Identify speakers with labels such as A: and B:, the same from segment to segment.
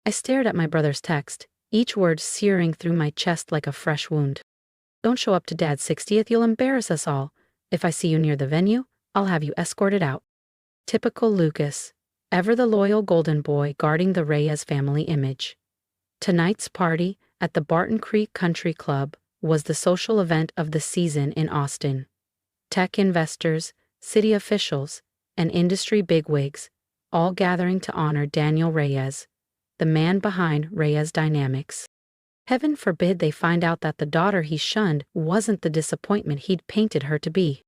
A: I stared at my brother's text, each word searing through my chest like a fresh wound. Don't show up to Dad's 60th, you'll embarrass us all. If I see you near the venue, I'll have you escorted out. Typical Lucas, ever the loyal golden boy guarding the Reyes family image. Tonight's party at the Barton Creek Country Club was the social event of the season in Austin. Tech investors, city officials, and industry bigwigs, all gathering to honor Daniel Reyes, the man behind Reyes Dynamics. Heaven forbid they find out that the daughter he shunned wasn't the disappointment he'd painted her to be.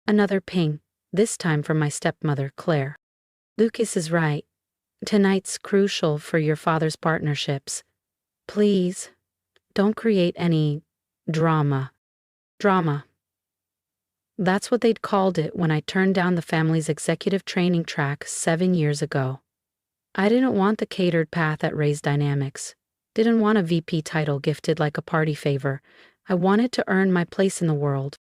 A: Another ping, this time from my stepmother, Claire. Lucas is right. Tonight's crucial for your father's partnerships. Please, don't create any drama. Drama. That's what they'd called it when I turned down the family's executive training track 7 years ago. I didn't want the catered path at Reyes Dynamics. Didn't want a VP title gifted like a party favor. I wanted to earn my place in the world.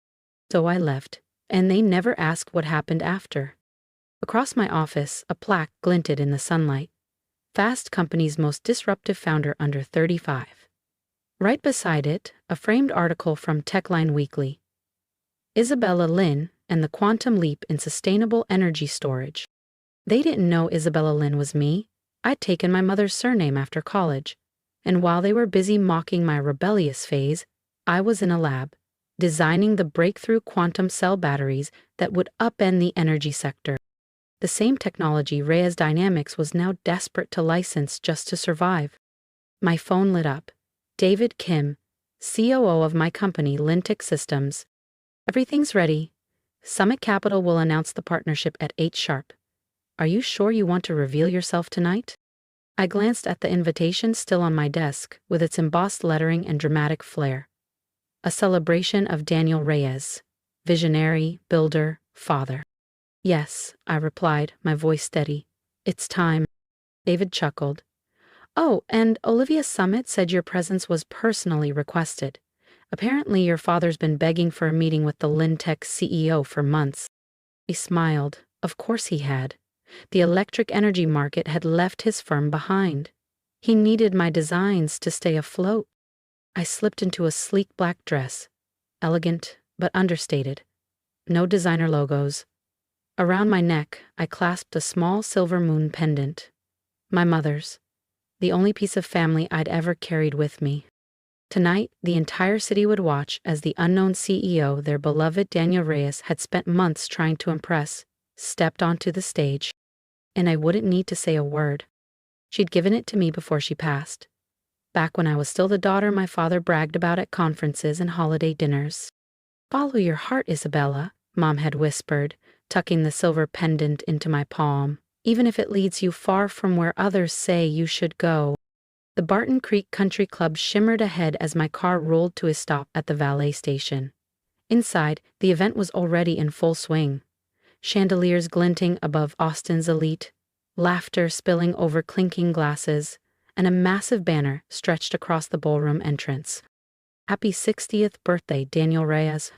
A: So I left, and they never asked what happened after. Across my office, a plaque glinted in the sunlight. Fast Company's most disruptive founder under 35. Right beside it, a framed article from Techline Weekly. Isabella Lynn and the Quantum Leap in Sustainable Energy Storage. They didn't know Isabella Lynn was me. I'd taken my mother's surname after college. And while they were busy mocking my rebellious phase, I was in a lab, designing the breakthrough quantum cell batteries that would upend the energy sector. The same technology Reyes Dynamics was now desperate to license just to survive. My phone lit up. David Kim, COO of my company, Lintic Systems. Everything's ready. Summit Capital will announce the partnership at 8 sharp. Are you sure you want to reveal yourself tonight? I glanced at the invitation still on my desk, with its embossed lettering and dramatic flair. A celebration of Daniel Reyes, visionary, builder, father. Yes, I replied, my voice steady. It's time. David chuckled. Oh, and Olivia Summit said your presence was personally requested. Apparently your father's been begging for a meeting with the Lintech CEO for months. He smiled. Of course he had. The electric energy market had left his firm behind. He needed my designs to stay afloat. I slipped into a sleek black dress, elegant but understated. No designer logos. Around my neck, I clasped a small silver moon pendant. My mother's. The only piece of family I'd ever carried with me. Tonight, the entire city would watch as the unknown CEO their beloved Daniel Reyes had spent months trying to impress, stepped onto the stage. And I wouldn't need to say a word. She'd given it to me before she passed. Back when I was still the daughter my father bragged about at conferences and holiday dinners. Follow your heart, Isabella, Mom had whispered, tucking the silver pendant into my palm, even if it leads you far from where others say you should go. The Barton Creek Country Club shimmered ahead as my car rolled to a stop at the valet station. Inside, the event was already in full swing. Chandeliers glinting above Austin's elite, laughter spilling over clinking glasses, and a massive banner stretched across the ballroom entrance. Happy 60th birthday, Daniel Reyes.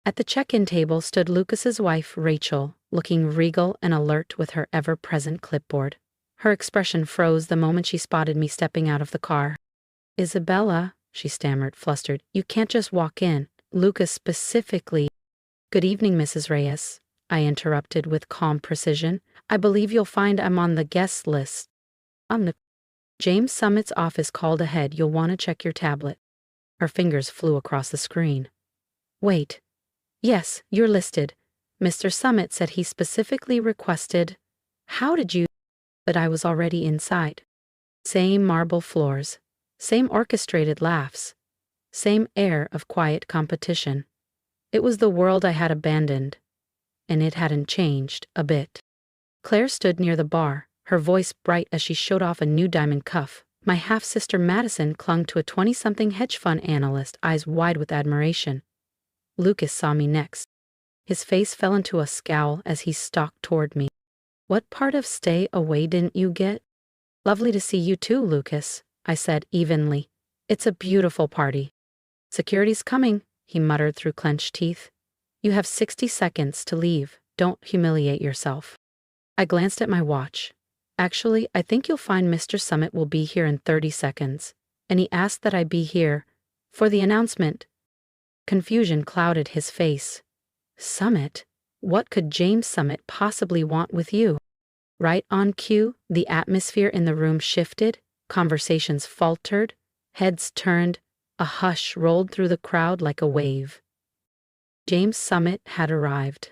A: At the check-in table stood Lucas's wife, Rachel, looking regal and alert with her ever-present clipboard. Her expression froze the moment she spotted me stepping out of the car. Isabella, she stammered, flustered, you can't just walk in. Lucas specifically. Good evening, Mrs. Reyes, I interrupted with calm precision. I believe you'll find I'm on the guest list. James Summit's office called ahead. You'll want to check your tablet. Her fingers flew across the screen. Wait. Yes, you're listed. Mr. Summit said he specifically requested. How did you? But I was already inside. Same marble floors. Same orchestrated laughs. Same air of quiet competition. It was the world I had abandoned. And it hadn't changed a bit. Claire stood near the bar, her voice bright as she showed off a new diamond cuff. My half-sister Madison clung to a 20-something hedge fund analyst, eyes wide with admiration. Lucas saw me next. His face fell into a scowl as he stalked toward me. What part of stay away didn't you get? Lovely to see you too, Lucas, I said evenly. It's a beautiful party. Security's coming, he muttered through clenched teeth. You have 60 seconds to leave. Don't humiliate yourself. I glanced at my watch. Actually, I think you'll find Mr. Summit will be here in 30 seconds, and he asked that I be here for the announcement. Confusion clouded his face. Summit? What could James Summit possibly want with you? Right on cue, the atmosphere in the room shifted, conversations faltered, heads turned, a hush rolled through the crowd like a wave. James Summit had arrived.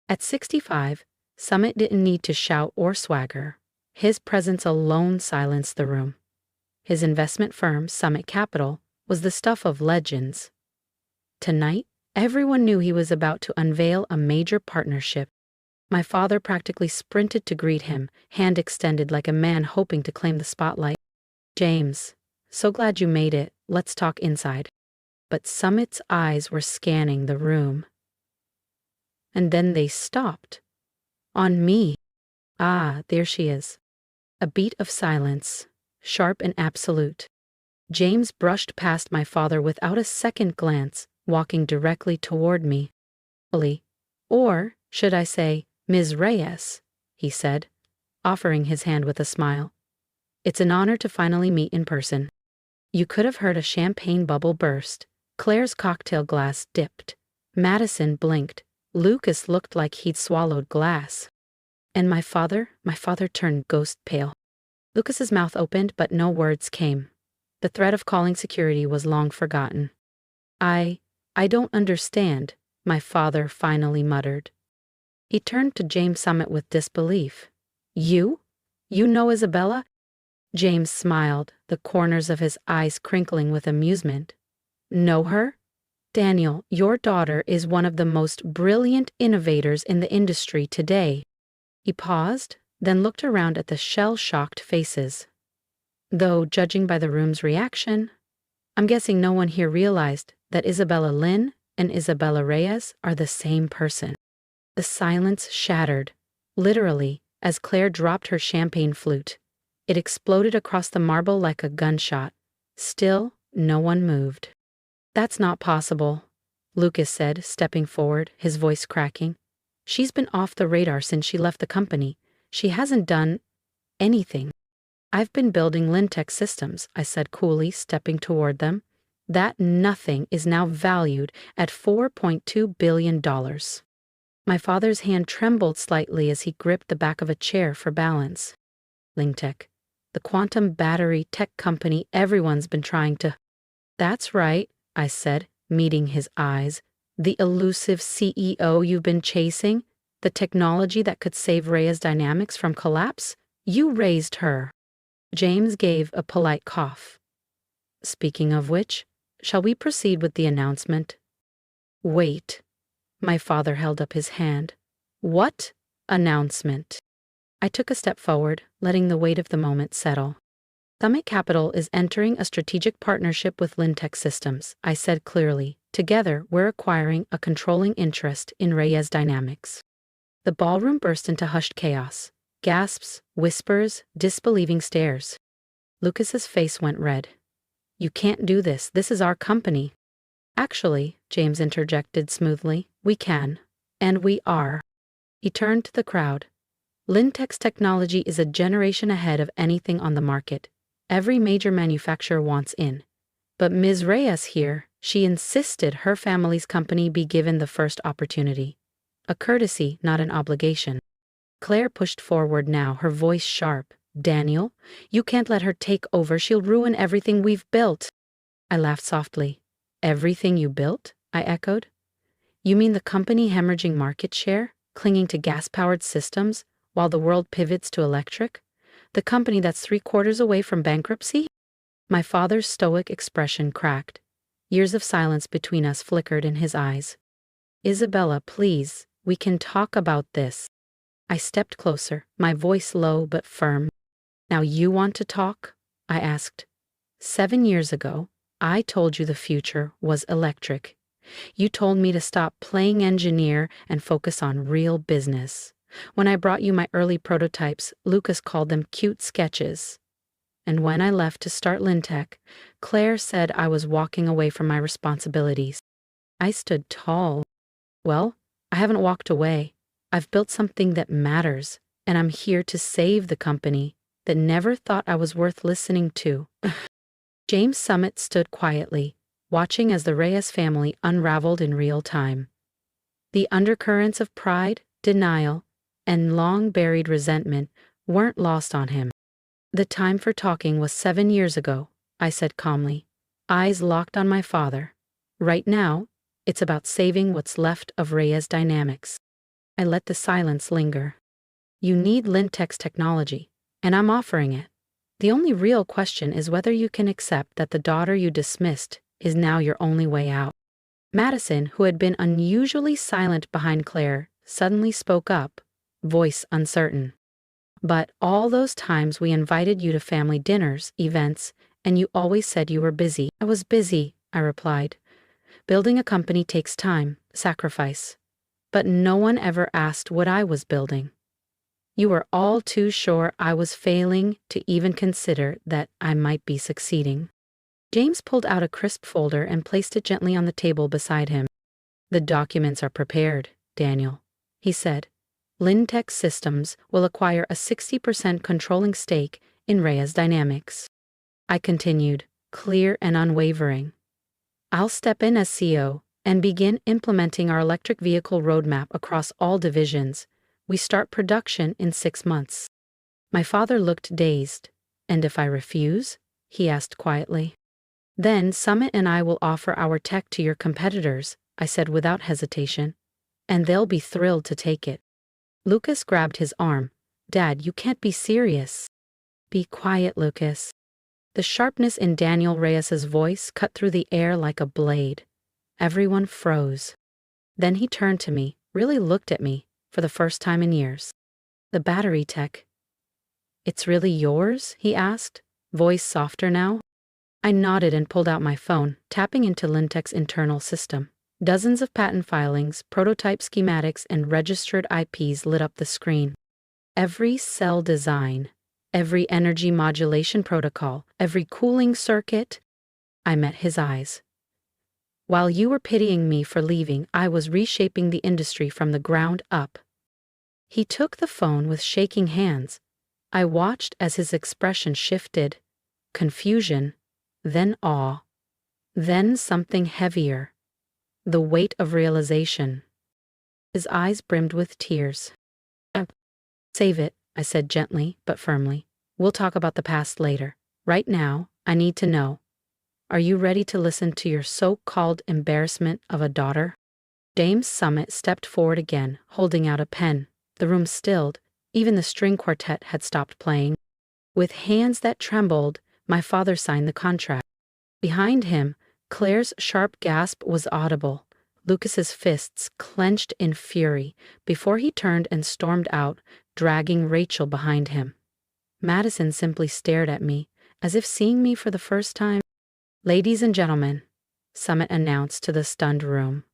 A: At 65, Summit didn't need to shout or swagger. His presence alone silenced the room. His investment firm, Summit Capital, was the stuff of legends. Tonight, everyone knew he was about to unveil a major partnership. My father practically sprinted to greet him, hand extended like a man hoping to claim the spotlight. James, so glad you made it. Let's talk inside. But Summit's eyes were scanning the room. And then they stopped. On me. Ah, there she is. A beat of silence, sharp and absolute. James brushed past my father without a second glance, walking directly toward me. Or, should I say, Ms. Reyes, he said, offering his hand with a smile. It's an honor to finally meet in person. You could have heard a champagne bubble burst. Claire's cocktail glass dipped. Madison blinked. Lucas looked like he'd swallowed glass. And my father turned ghost pale. Lucas's mouth opened, but no words came. The threat of calling security was long forgotten. I don't understand, my father finally muttered. He turned to James Summit with disbelief. You? You know Isabella? James smiled, the corners of his eyes crinkling with amusement. Know her? Daniel, your daughter is one of the most brilliant innovators in the industry today. He paused, then looked around at the shell-shocked faces. Though, judging by the room's reaction, I'm guessing no one here realized that Isabella Lynn and Isabella Reyes are the same person. The silence shattered, literally, as Claire dropped her champagne flute. It exploded across the marble like a gunshot. Still, no one moved. That's not possible, Lucas said, stepping forward, his voice cracking. She's been off the radar since she left the company. She hasn't done anything. I've been building Lintech systems, I said coolly, stepping toward them. That nothing is now valued at $4.2 billion. My father's hand trembled slightly as he gripped the back of a chair for balance. Lintech, the quantum battery tech company everyone's been trying to... That's right, I said, meeting his eyes. The elusive CEO you've been chasing? The technology that could save Reyes Dynamics from collapse? You raised her. James gave a polite cough. Speaking of which, shall we proceed with the announcement? Wait. My father held up his hand. What announcement? I took a step forward, letting the weight of the moment settle. Summit Capital is entering a strategic partnership with Lintech Systems, I said clearly. Together, we're acquiring a controlling interest in Reyes Dynamics. The ballroom burst into hushed chaos. Gasps, whispers, disbelieving stares. Lucas's face went red. You can't do this. This is our company. Actually, James interjected smoothly, we can. And we are. He turned to the crowd. Lintech's technology is a generation ahead of anything on the market. Every major manufacturer wants in. But Ms. Reyes here, she insisted her family's company be given the first opportunity. A courtesy, not an obligation. Claire pushed forward now, her voice sharp. Daniel, you can't let her take over. She'll ruin everything we've built. I laughed softly. Everything you built? I echoed. You mean the company hemorrhaging market share, clinging to gas-powered systems, while the world pivots to electric? The company that's 3/4 away from bankruptcy? My father's stoic expression cracked. Years of silence between us flickered in his eyes. Isabella, please, we can talk about this. I stepped closer, my voice low but firm. Now you want to talk? I asked. 7 years ago, I told you the future was electric. You told me to stop playing engineer and focus on real business. When I brought you my early prototypes, Lucas called them cute sketches. And when I left to start Lintech, Claire said I was walking away from my responsibilities. I stood tall. Well, I haven't walked away. I've built something that matters. and I'm here to save the company that never thought I was worth listening to. James Summit stood quietly, watching as the Reyes family unraveled in real time. The undercurrents of pride, denial, and long-buried resentment weren't lost on him. The time for talking was 7 years ago, I said calmly, eyes locked on my father. Right now, it's about saving what's left of Reyes Dynamics. I let the silence linger. You need Lintech's technology, and I'm offering it. The only real question is whether you can accept that the daughter you dismissed is now your only way out. Madison, who had been unusually silent behind Claire, suddenly spoke up, voice uncertain. But all those times we invited you to family dinners, events, and you always said you were busy. I was busy, I replied. Building a company takes time, sacrifice. But no one ever asked what I was building. You were all too sure I was failing to even consider that I might be succeeding. James pulled out a crisp folder and placed it gently on the table beside him. The documents are prepared, Daniel, he said. Lintech Systems will acquire a 60% controlling stake in Reyes Dynamics. I continued, clear and unwavering. I'll step in as CEO and begin implementing our electric vehicle roadmap across all divisions. We start production in 6 months. My father looked dazed. And if I refuse? He asked quietly. Then Summit and I will offer our tech to your competitors, I said without hesitation. And they'll be thrilled to take it. Lucas grabbed his arm. Dad, you can't be serious. Be quiet, Lucas. The sharpness in Daniel Reyes's voice cut through the air like a blade. Everyone froze. Then he turned to me, really looked at me, for the first time in years. The battery tech. It's really yours? He asked, voice softer now. I nodded and pulled out my phone, tapping into Lintech's internal system. Dozens of patent filings, prototype schematics, and registered IPs lit up the screen. Every cell design, every energy modulation protocol, every cooling circuit. I met his eyes. While you were pitying me for leaving, I was reshaping the industry from the ground up. He took the phone with shaking hands. I watched as his expression shifted. Confusion, then awe, then something heavier. The weight of realization. His eyes brimmed with tears. Save it, I said gently but firmly. We'll talk about the past later. Right now, I need to know. Are you ready to listen to your so-called embarrassment of a daughter? James Summit stepped forward again, holding out a pen. The room stilled. Even the string quartet had stopped playing. With hands that trembled, my father signed the contract. Behind him, Claire's sharp gasp was audible. Lucas's fists clenched in fury before he turned and stormed out, dragging Rachel behind him. Madison simply stared at me, as if seeing me for the first time. Ladies and gentlemen, Summit announced to the stunned room.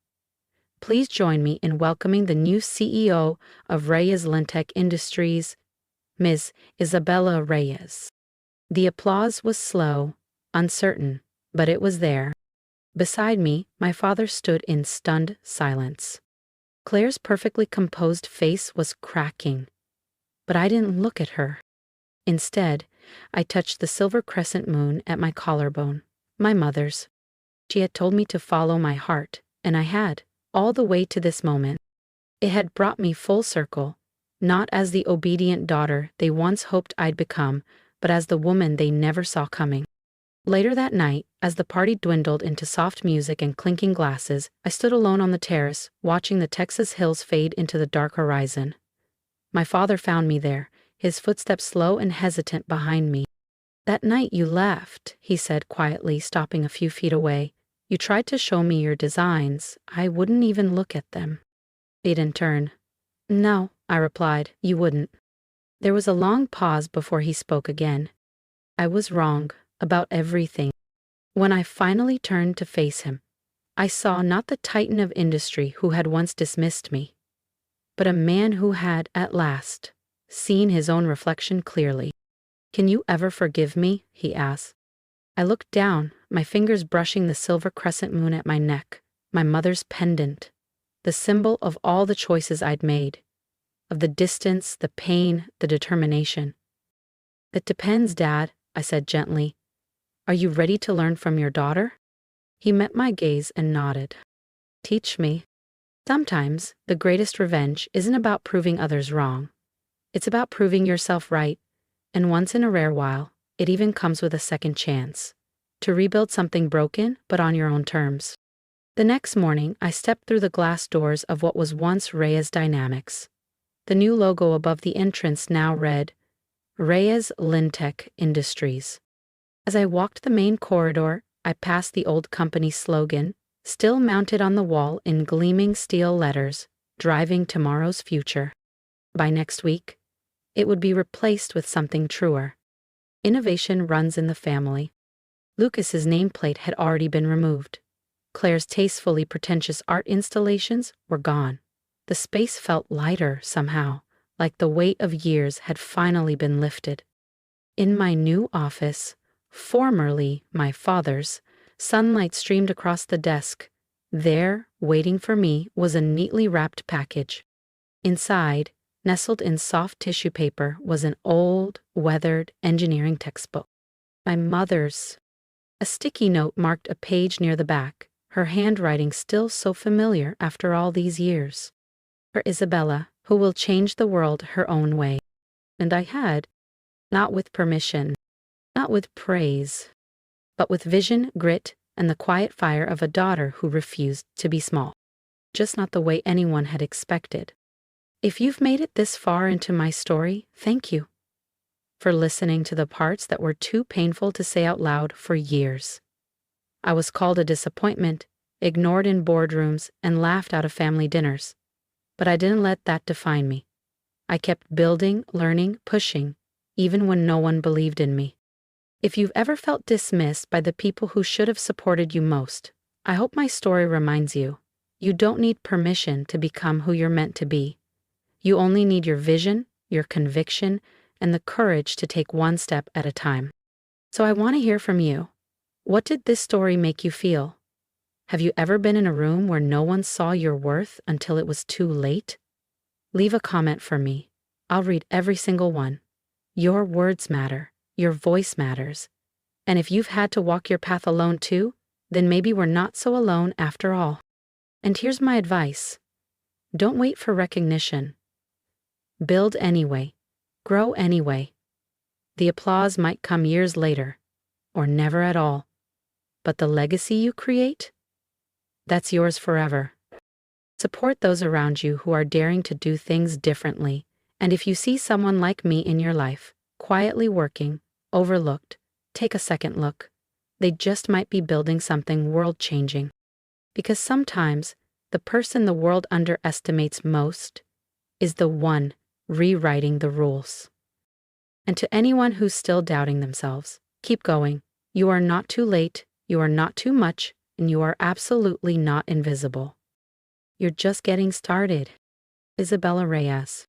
A: Please join me in welcoming the new CEO of Reyes Lintech Industries, Ms. Isabella Reyes. The applause was slow, uncertain, but it was there. Beside me, my father stood in stunned silence. Claire's perfectly composed face was cracking, but I didn't look at her. Instead, I touched the silver crescent moon at my collarbone, my mother's. She had told me to follow my heart, and I had, all the way to this moment. It had brought me full circle, not as the obedient daughter they once hoped I'd become, but as the woman they never saw coming. Later that night, as the party dwindled into soft music and clinking glasses, I stood alone on the terrace, watching the Texas hills fade into the dark horizon. My father found me there, his footsteps slow and hesitant behind me. That night you left, he said quietly, stopping a few feet away. You tried to show me your designs. I wouldn't even look at them. He didn't turn. No, I replied, you wouldn't. There was a long pause before he spoke again. I was wrong about everything. When I finally turned to face him, I saw not the titan of industry who had once dismissed me, but a man who had, at last, seen his own reflection clearly. Can you ever forgive me? He asked. I looked down, my fingers brushing the silver crescent moon at my neck, my mother's pendant, the symbol of all the choices I'd made. of the distance, the pain, the determination. It depends, Dad, I said gently. Are you ready to learn from your daughter? He met my gaze and nodded. Teach me. Sometimes the greatest revenge isn't about proving others wrong. It's about proving yourself right, and once in a rare while, it even comes with a second chance to rebuild something broken, but on your own terms. The next morning, I stepped through the glass doors of what was once Reyes Dynamics. The new logo above the entrance now read, Reyes Lintech Industries. As I walked the main corridor, I passed the old company slogan, still mounted on the wall in gleaming steel letters, driving tomorrow's future. By next week, it would be replaced with something truer. Innovation runs in the family. Lucas's nameplate had already been removed. Claire's tastefully pretentious art installations were gone. The space felt lighter somehow, like the weight of years had finally been lifted. In my new office, formerly my father's, sunlight streamed across the desk. There, waiting for me, was a neatly wrapped package. Inside, nestled in soft tissue paper, was an old, weathered engineering textbook. My mother's. A sticky note marked a page near the back, her handwriting still so familiar after all these years. For Isabella, who will change the world her own way. And I had, not with permission, not with praise, but with vision, grit, and the quiet fire of a daughter who refused to be small. Just not the way anyone had expected. If you've made it this far into my story, thank you for listening to the parts that were too painful to say out loud for years. I was called a disappointment, ignored in boardrooms, and laughed out of family dinners. But I didn't let that define me. I kept building, learning, pushing, even when no one believed in me. If you've ever felt dismissed by the people who should have supported you most, I hope my story reminds you, you don't need permission to become who you're meant to be. You only need your vision, your conviction, and the courage to take one step at a time. So I want to hear from you. What did this story make you feel? Have you ever been in a room where no one saw your worth until it was too late? Leave a comment for me. I'll read every single one. Your words matter. Your voice matters. And if you've had to walk your path alone too, then maybe we're not so alone after all. And here's my advice. Don't wait for recognition. Build anyway. Grow anyway. The applause might come years later, or never at all. But the legacy you create? That's yours forever. Support those around you who are daring to do things differently. And if you see someone like me in your life, quietly working, overlooked, take a second look. They just might be building something world-changing. Because sometimes, the person the world underestimates most is the one rewriting the rules. And to anyone who's still doubting themselves, keep going. You are not too late, you are not too much, and you are absolutely not invisible. You're just getting started. Isabella Reyes.